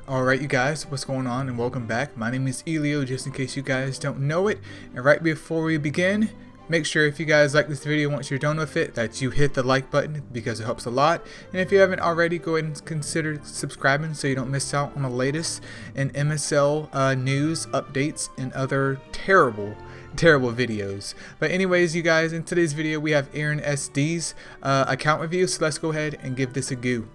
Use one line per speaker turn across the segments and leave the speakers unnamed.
Alright you guys, what's going on and welcome back. My name is Eileo, just in case you guys don't know it. And right before we begin, make sure if you guys like this video once you're done with it, that you hit the like button because it helps a lot. And if you haven't already, go ahead and consider subscribing so you don't miss out on the latest in MSL news, updates, and other terrible videos. But anyways, you guys, in today's video we have Eren SD's account review, so let's go ahead and give this a go.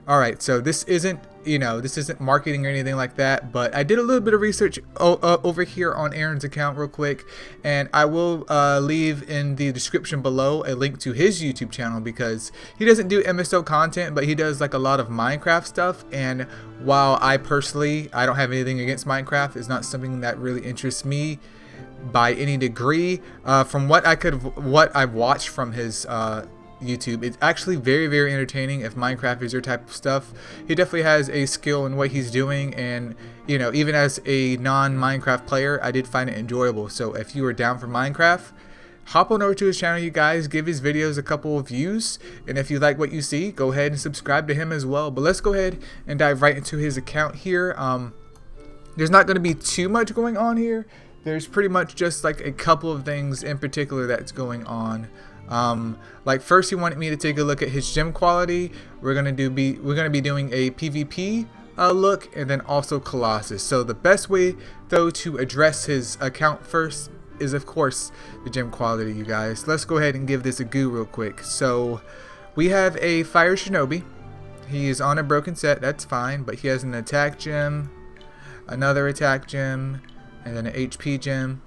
Alright, so this isn't, this isn't marketing or anything like that, but I did a little bit of research over here on Eren's account real quick, and I will leave in the description below a link to his YouTube channel because he doesn't do MSO content, but he does like a lot of Minecraft stuff. And while I don't have anything against Minecraft, it's not something that really interests me by any degree. From what I've watched from his YouTube, it's actually very entertaining if Minecraft is your type of stuff. He definitely has a skill in what he's doing, and even as a non-Minecraft player, I did find it enjoyable. So if you are down for Minecraft, hop on over to his channel, you guys, give his videos a couple of views, and if you like what you see, go ahead and subscribe to him as well. But let's go ahead and dive right into his account here. There's not going to be too much going on here. There's pretty much just like a couple of things in particular that's going on. Like first he wanted me to take a look at his gem quality. We're gonna be doing a PvP look, and then also Colossus. So the best way though to address his account first is of course the gem quality, you guys. Let's go ahead and give this a go real quick. So we have a fire shinobi. He is on a broken set, that's fine, but he has an attack gem, another attack gem, and then an HP gem.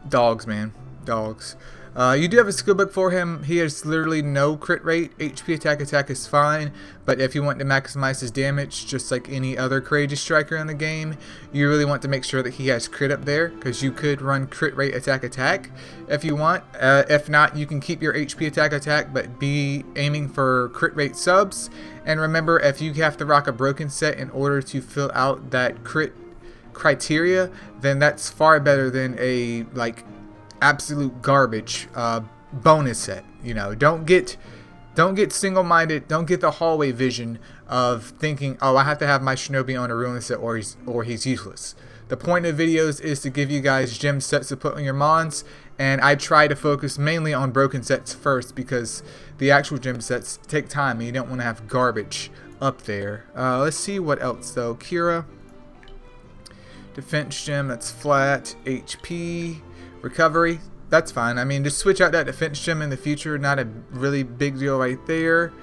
Dogs, man. Dogs. You do have a skill book for him. He has literally no crit rate. HP attack is fine, but if you want to maximize his damage, just like any other courageous striker in the game, you really want to make sure that he has crit up there, because you could run crit rate attack if you want. If not, you can keep your HP attack, but be aiming for crit rate subs. And remember, if you have to rock a broken set in order to fill out that crit criteria, then that's far better than a like absolute garbage bonus set. Don't get single-minded. Don't get the hallway vision of thinking, oh, I have to have my shinobi on a ruin set or he's useless. The point of videos is to give you guys gem sets to put on your mons, and I try to focus mainly on broken sets first because the actual gem sets take time and you don't want to have garbage up there. Let's see what else though. Kira, defense gem, that's flat. HP, recovery, that's fine. I mean, just switch out that defense gem in the future, not a really big deal right there.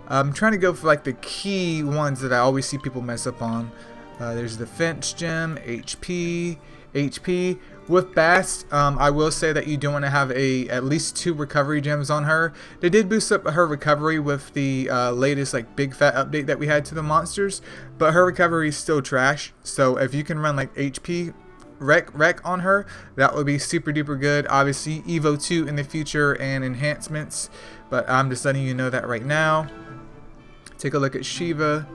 I'm trying to go for like the key ones that I always see people mess up on. There's defense gem, HP. With Bast, I will say that you do want to have at least 2 recovery gems on her. They did boost up her recovery with the latest like big fat update that we had to the monsters, but her recovery is still trash. So if you can run like HP rec on her, that would be super duper good. Obviously Evo 2 in the future and enhancements, but I'm just letting you know that right now. Take a look at Shiva,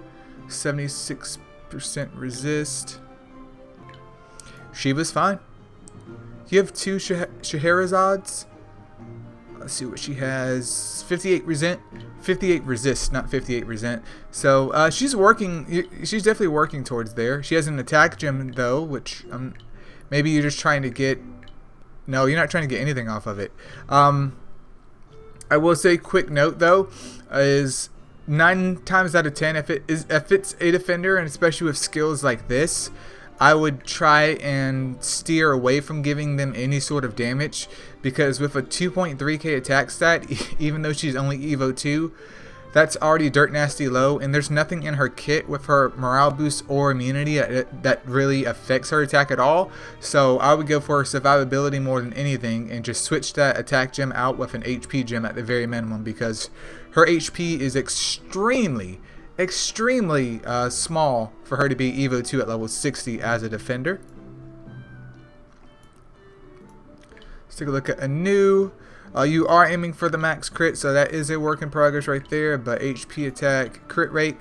76% resist. Shiva's fine. You have 2 Shaherazads. Let's see what she has. 58 resist, not 58 resent. So she's working. She's definitely working towards there. She has an attack gem though, which maybe you're just trying to get. No, you're not trying to get anything off of it. I will say, quick note though, is 9 times out of 10, if it's a defender, and especially with skills like this, I would try and steer away from giving them any sort of damage, because with a 2.3k attack stat, even though she's only Evo 2, that's already dirt nasty low, and there's nothing in her kit with her morale boost or immunity that really affects her attack at all. So I would go for her survivability more than anything and just switch that attack gem out with an HP gem at the very minimum, because her HP is extremely small for her to be Evo 2 at level 60 as a defender. Let's take a look at Anu. You are aiming for the max crit, so that is a work in progress right there, but HP attack, crit rate,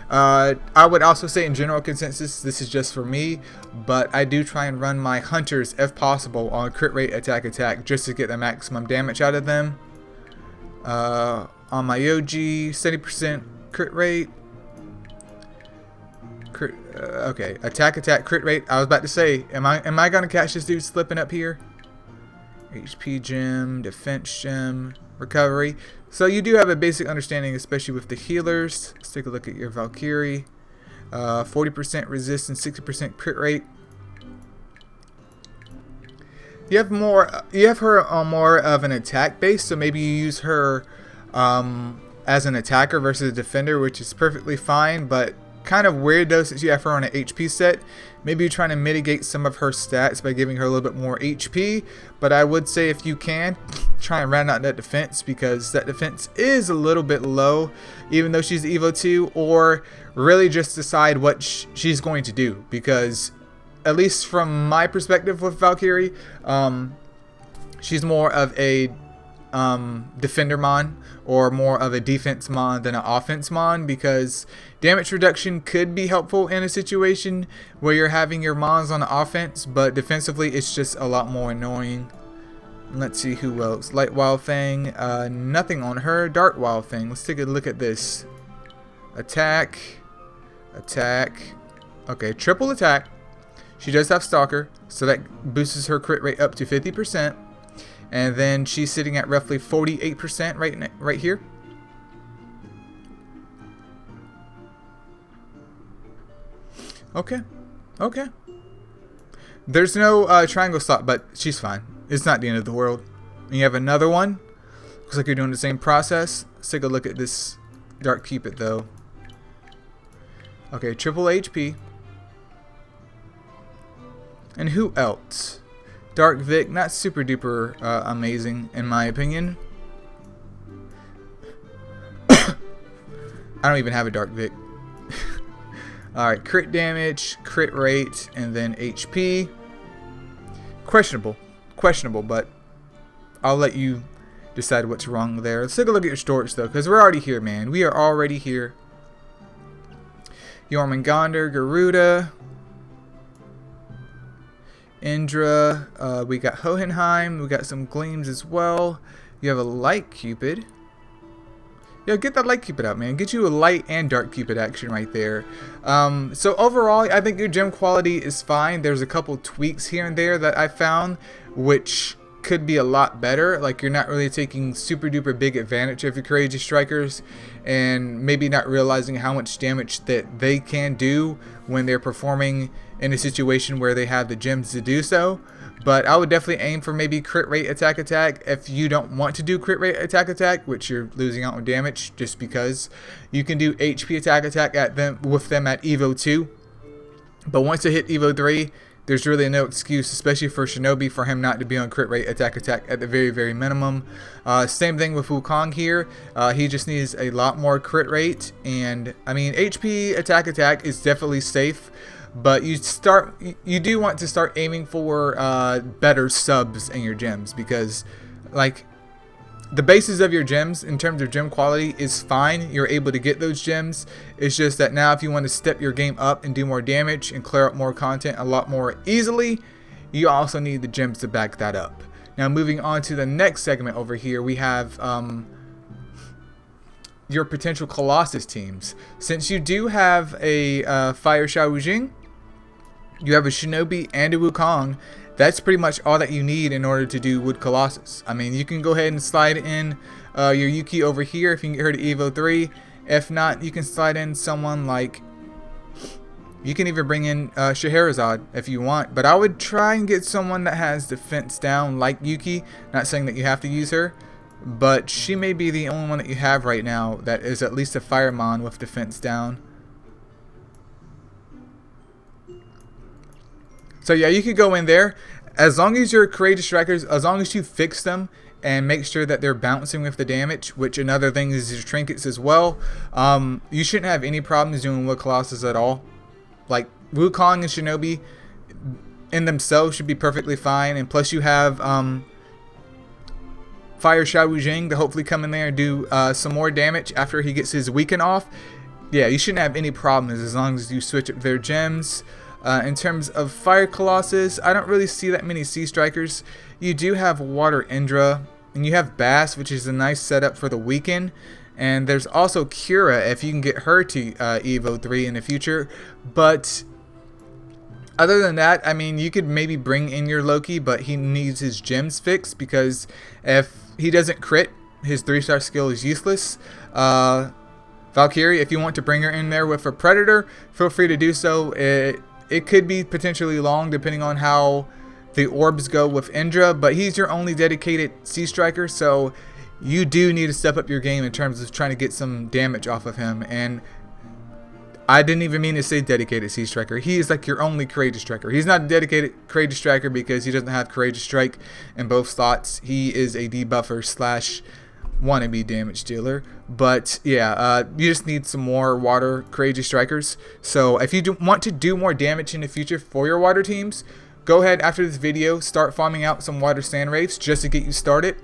I would also say in general consensus, this is just for me, but I do try and run my hunters, if possible, on crit rate, attack, just to get the maximum damage out of them. On my OG, 70% crit rate. Okay, attack, crit rate. I was about to say, am I gonna catch this dude slipping up here? HP gem, defense gem, recovery. So you do have a basic understanding, especially with the healers. Let's take a look at your Valkyrie. 40% resistance, 60% crit rate. You have her on more of an attack base, so maybe you use her as an attacker versus a defender, which is perfectly fine, but kind of weird though since you have her on an HP set. Maybe you're trying to mitigate some of her stats by giving her a little bit more HP, but I would say if you can, try and round out that defense, because that defense is a little bit low even though she's Evo 2, or really just decide what she's going to do, because at least from my perspective with Valkyrie, she's more of a defender mon, or more of a defense mon than an offense mon, because damage reduction could be helpful in a situation where you're having your mons on the offense, but defensively it's just a lot more annoying. Let's see who else. Light Wild Fang, nothing on her. Dark Wild Fang, let's take a look at this. Attack, okay, triple attack. She does have Stalker, so that boosts her crit rate up to 50%. And then she's sitting at roughly 48% right here. Okay. There's no triangle slot, but she's fine. It's not the end of the world. And you have another one. Looks like you're doing the same process. Let's take a look at this Dark Cupid though. Okay, triple HP. And who else? Dark Vic, not super duper amazing in my opinion. I don't even have a Dark Vic. Alright, crit damage, crit rate, and then HP. Questionable, but I'll let you decide what's wrong there. Let's take a look at your storage though, because we're already here, man. We are already here. Jormungandr, Garuda, Indra, we got Hohenheim, we got some Gleams as well. You have a Light Cupid. Yeah, get that Light Cupid out, man. Get you a Light and Dark Cupid action right there. So overall, I think your gem quality is fine. There's a couple tweaks here and there that I found, which could be a lot better. Like, you're not really taking super duper big advantage of your Courageous Strikers, and maybe not realizing how much damage that they can do when they're performing in a situation where they have the gems to do so. But I would definitely aim for maybe crit rate attack if you don't want to do crit rate attack, which you're losing out on damage just because you can do HP attack at them with them at Evo 2. But once they hit Evo 3, there's really no excuse, especially for Shinobi, for him not to be on crit rate attack at the very minimum. Same thing with Wukong here. He just needs a lot more crit rate, and I mean HP attack is definitely safe. But you do want to start aiming for better subs in your gems, because like the basis of your gems in terms of gem quality is fine. You're able to get those gems. It's just that now if you want to step your game up and do more damage and clear up more content a lot more easily, you also need the gems to back that up. Now moving on to the next segment over here, we have your potential Colossus teams. Since you do have a Fire Xiao Wujing, you have a Shinobi and a Wukong, that's pretty much all that you need in order to do Wood Colossus. I mean, you can go ahead and slide in your Yuki over here if you can get her to Evo 3. If not, you can slide in someone like, you can even bring in Scheherazade if you want, but I would try and get someone that has defense down like Yuki. Not saying that you have to use her, but she may be the only one that you have right now that is at least a Firemon with defense down. So yeah, you could go in there. As long as your Courageous Strikers, as long as you fix them and make sure that they're bouncing with the damage, which another thing is your trinkets as well, you shouldn't have any problems doing Wood Colossus at all. Like, Wukong and Shinobi in themselves should be perfectly fine, and plus you have Fire Xiao Wujing to hopefully come in there and do some more damage after he gets his weaken off. yeah, you shouldn't have any problems as long as you switch up their gems. In terms of Fire Colossus, I don't really see that many Sea Strikers. You do have Water Indra, and you have Bass, which is a nice setup for the weekend. And there's also Kira, if you can get her to Evo 3 in the future. But other than that, I mean, you could maybe bring in your Loki, but he needs his gems fixed, because if he doesn't crit, his 3-star skill is useless. Valkyrie, if you want to bring her in there with a Predator, feel free to do so. It could be potentially long depending on how the orbs go with Indra, but he's your only dedicated Sea Striker, so you do need to step up your game in terms of trying to get some damage off of him. And I didn't even mean to say dedicated Sea Striker. He is like your only Courageous Striker. He's not a dedicated Courageous Striker because he doesn't have Courageous Strike in both slots. He is a debuffer slash wannabe damage dealer. But yeah, you just need some more water Courageous Strikers. So if you want to do more damage in the future for your water teams, go ahead after this video, start farming out some water Sand Wraiths just to get you started.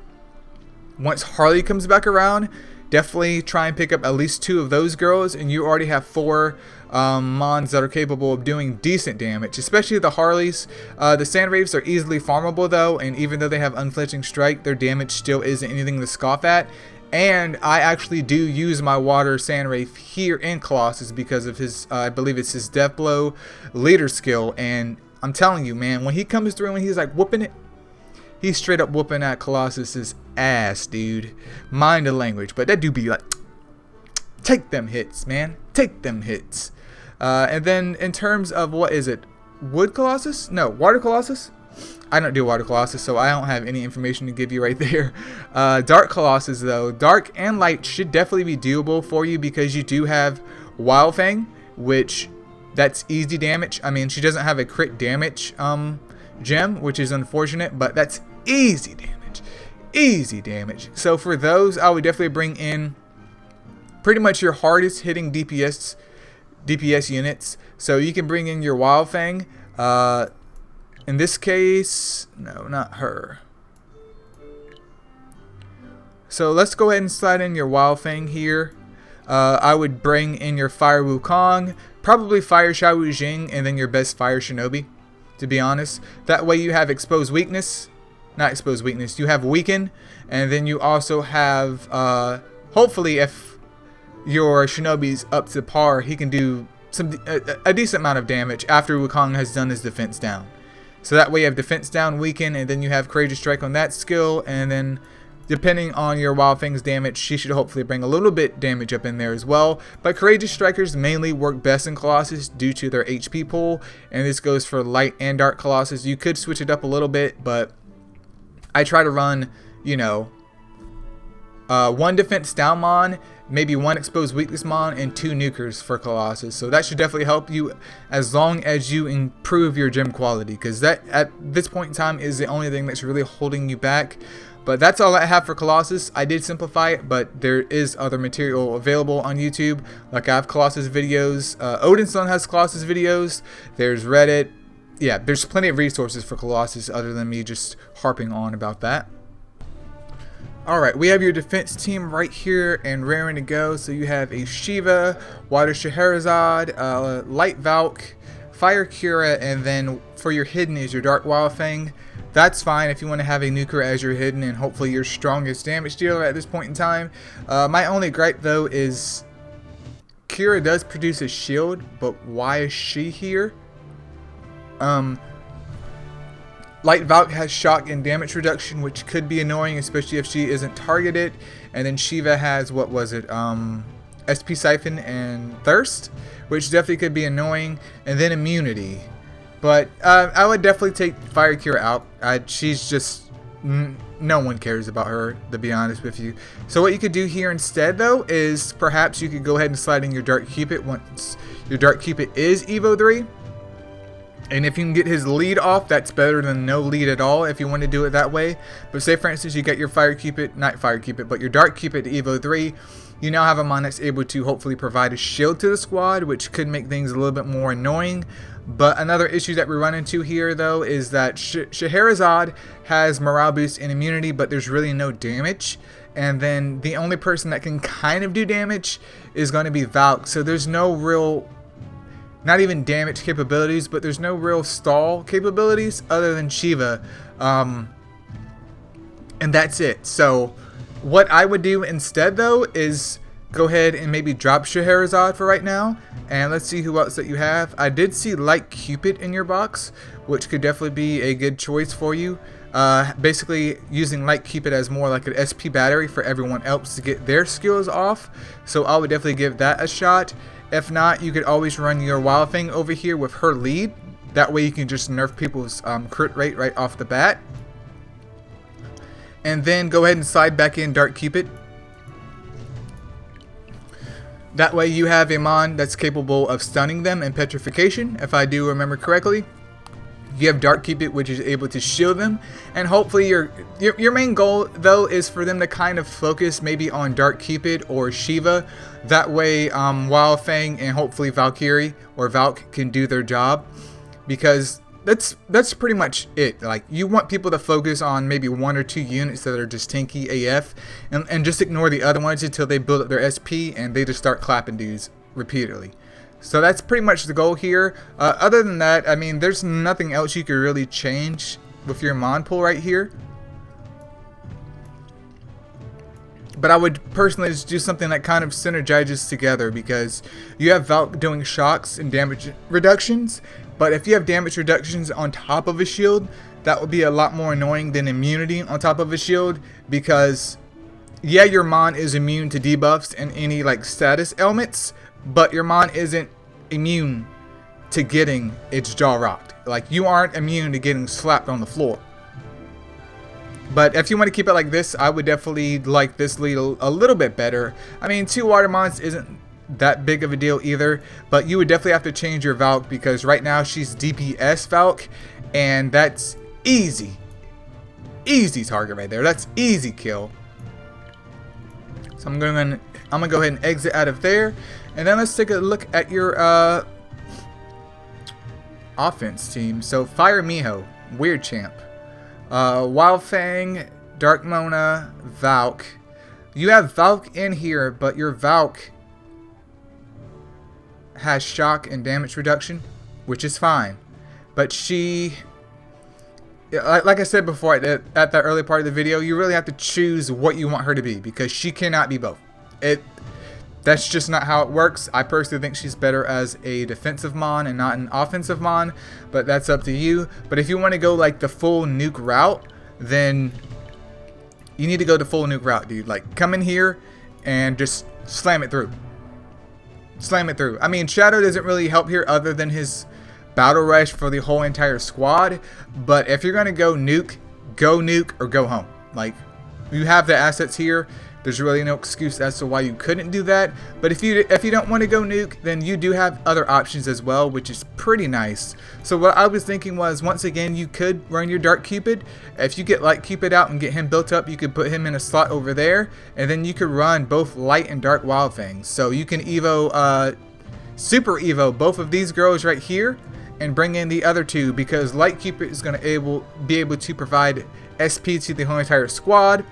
Once Harley comes back around, definitely try and pick up at least 2 of those girls, and you already have 4 mons that are capable of doing decent damage, especially the Harleys. The Sand Wraiths are easily farmable though, and even though they have Unflinching Strike, their damage still isn't anything to scoff at. And I actually do use my water Sand Wraith here in Colossus because of his, I believe it's his Death Blow leader skill, and I'm telling you, man, when he comes through and he's like whooping it, he's straight up whooping that Colossus's ass, dude. Mind the language, but that dude be like, take them hits, man. Take them hits. And then in terms of, what is it? Wood Colossus? No, Water Colossus? I don't do Water Colossus, so I don't have any information to give you right there. Dark Colossus, though. Dark and Light should definitely be doable for you because you do have Wild Fang, which that's easy damage. I mean, she doesn't have a crit damage gem, which is unfortunate, but that's easy damage. Easy damage. So for those, I would definitely bring in pretty much your hardest hitting DPS units. So you can bring in your Wild Fang. In this case, no, not her. So let's go ahead and slide in your Wild Fang here. I would bring in your Fire Wukong, probably Fire Shao Wu Jing, and then your best Fire Shinobi, to be honest. That way you have Exposed Weakness. Not Exposed Weakness. You have Weaken, and then you also have, hopefully if your Shinobi's up to par, he can do a decent amount of damage after Wukong has done his defense down. So that way you have defense down, Weaken, and then you have Courageous Strike on that skill, and then depending on your Wild Fang's damage, she should hopefully bring a little bit damage up in there as well. But Courageous Strikers mainly work best in Colossus due to their HP pool, and this goes for Light and Dark Colossus. You could switch it up a little bit, but I try to run, you know, 1 defense down mon, maybe 1 exposed weakness mon, and 2 nukers for Colossus. So that should definitely help you as long as you improve your gem quality, because that at this point in time is the only thing that's really holding you back. But that's all I have for Colossus. I did simplify it, but there is other material available on YouTube. Like I have Colossus videos. Odinson has Colossus videos. There's Reddit. Yeah, there's plenty of resources for Colossus other than me just harping on about that. Alright, we have your defense team right here and raring to go. So you have a Shiva, Water Scheherazade, Light Valk, Fire Kira, and then for your hidden is your Dark Wild Fang. That's fine if you want to have a nuker as your hidden and hopefully your strongest damage dealer at this point in time. My only gripe though is Kira does produce a shield, but why is she here? Light Valk has shock and damage reduction, which could be annoying, especially if she isn't targeted. And then Shiva has, what was it, SP Siphon and Thirst, which definitely could be annoying. And then immunity. But I would definitely take Fire Kira out. She's just, no one cares about her, to be honest with you. So what you could do here instead, though, is perhaps you could go ahead and slide in your Dark Cupid once your Dark Cupid is Evo 3. And if you can get his lead off, that's better than no lead at all if you want to do it that way. But say for instance you get your Fire Cupid, not Fire Cupid, but your Dark Cupid Evo 3. You now have a mon that's able to hopefully provide a shield to the squad, which could make things a little bit more annoying. But another issue that we run into here though is that Scheherazade has morale boost and immunity, but there's really no damage. and then the only person that can kind of do damage is going to be Valk. So there's no real, not even damage capabilities, but there's no real stall capabilities other than Shiva, and that's it. So what I would do instead though is go ahead and maybe drop Scheherazade for right now, and let's see who else that you have. I did see Light Cupid in your box, which could definitely be a good choice for you. Basically using Light Cupid as more like an SP battery for everyone else to get their skills off, so I would definitely give that a shot. If not, you could always run your Wild Thing over here with her lead. That way you can just nerf people's crit rate right off the bat. And then go ahead and slide back in Dark Cupid. That way you have a Mon that's capable of stunning them and petrification, if I do remember correctly. You have Dark Cupid, which is able to shield them, and hopefully your main goal though is for them to kind of focus maybe on Dark Cupid or Shiva. That way Wild Fang and hopefully Valkyrie or Valk can do their job, because that's pretty much it. Like, you want people to focus on maybe 1 or 2 units that are just tanky AF, and just ignore the other ones until they build up their SP and they just start clapping dudes repeatedly. So that's pretty much the goal here. Other than that, I mean, there's nothing else you could really change with your Mon pool right here. But I would personally just do something that kind of synergizes together, because you have Valk doing shocks and damage reductions. But if you have damage reductions on top of a shield, that would be a lot more annoying than immunity on top of a shield. Because yeah, your Mon is immune to debuffs and any like status elements, but your Mon isn't immune to getting its jaw rocked. Like, you aren't immune to getting slapped on the floor. But if you want to keep it like this, I would definitely like this lead a little bit better. I mean, 2 water Mons isn't that big of a deal either, but you would definitely have to change your Valk, because right now she's DPS Valk, and that's easy target right there. That's easy kill. So I'm gonna go ahead and exit out of there, and then let's take a look at your offense team. So Fire Miho, Weird Champ, Wild Fang, Dark Mona, Valk. You have Valk in here, but your Valk has shock and damage reduction, which is fine. But she, like I said before at the early part of the video, you really have to choose what you want her to be, because she cannot be both. That's just not how it works. I personally think she's better as a defensive Mon and not an offensive Mon, but that's up to you. But if you want to go like the full nuke route, then you need to go the full nuke route, dude. Like, come in here and just slam it through. Slam it through. I mean, Shadow doesn't really help here other than his battle rush for the whole entire squad. But if you're going to go nuke or go home. Like, you have the assets here. There's really no excuse as to why you couldn't do that. But if you don't want to go nuke, then you do have other options as well, which is pretty nice. So what I was thinking was, once again, you could run your Dark Cupid. If you get Light Cupid out and get him built up, you could put him in a slot over there, and then you could run both Light and Dark Wild Fangs. So you can Evo, Super Evo both of these girls right here, and bring in the other 2, because Light Cupid is going to be able to provide SP to the whole entire squad.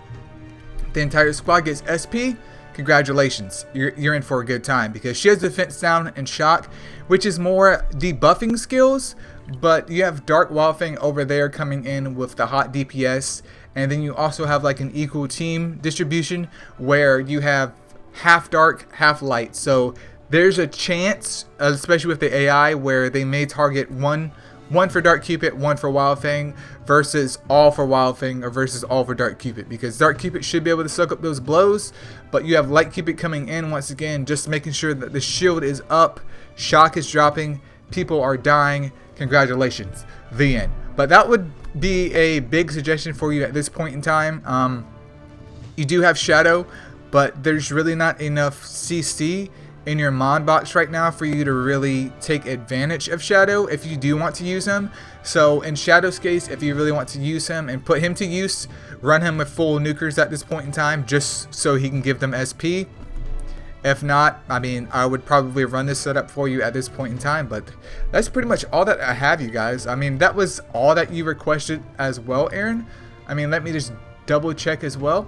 The entire squad gets SP, congratulations, you're in for a good time, because she has defense down and shock, which is more debuffing skills. But you have Dark Wild Fang over there coming in with the hot DPS, and then you also have like an equal team distribution where you have half dark, half light. So there's a chance, especially with the AI, where they may target one for Dark Cupid, 1 for Wild Fang, versus all for Wild Fang, or versus all for Dark Cupid, because Dark Cupid should be able to soak up those blows. But you have Light Cupid coming in once again, just making sure that the shield is up, shock is dropping, people are dying. Congratulations, the end. But that would be a big suggestion for you at this point in time. You do have Shadow, but there's really not enough CC in your mod box right now for you to really take advantage of Shadow if you do want to use him. So in Shadow's case, if you really want to use him and put him to use, run him with full nukers at this point in time, just so he can give them SP. If not, I mean, I would probably run this setup for you at this point in time. But that's pretty much all that I have, you guys. I mean, that was all that you requested as well, Aaron. I mean, let me just double check as well.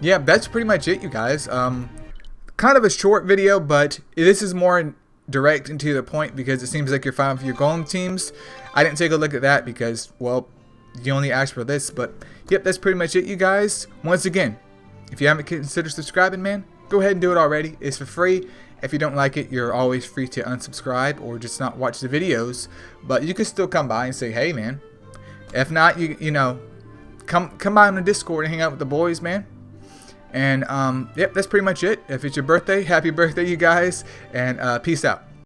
yeah, that's pretty much it, you guys. Kind of a short video, but this is more direct and to the point because it seems like you're fine with your golem teams. I didn't take a look at that because, well, you only asked for this. But yep, that's pretty much it, you guys. Once again, if you haven't considered subscribing, man, go ahead and do it already. It's for free. If you don't like it, you're always free to unsubscribe or just not watch the videos. But you can still come by and say, hey, man. If not, you know, come by on the Discord and hang out with the boys, man. And yep, that's pretty much it. If it's your birthday, happy birthday, you guys, and peace out.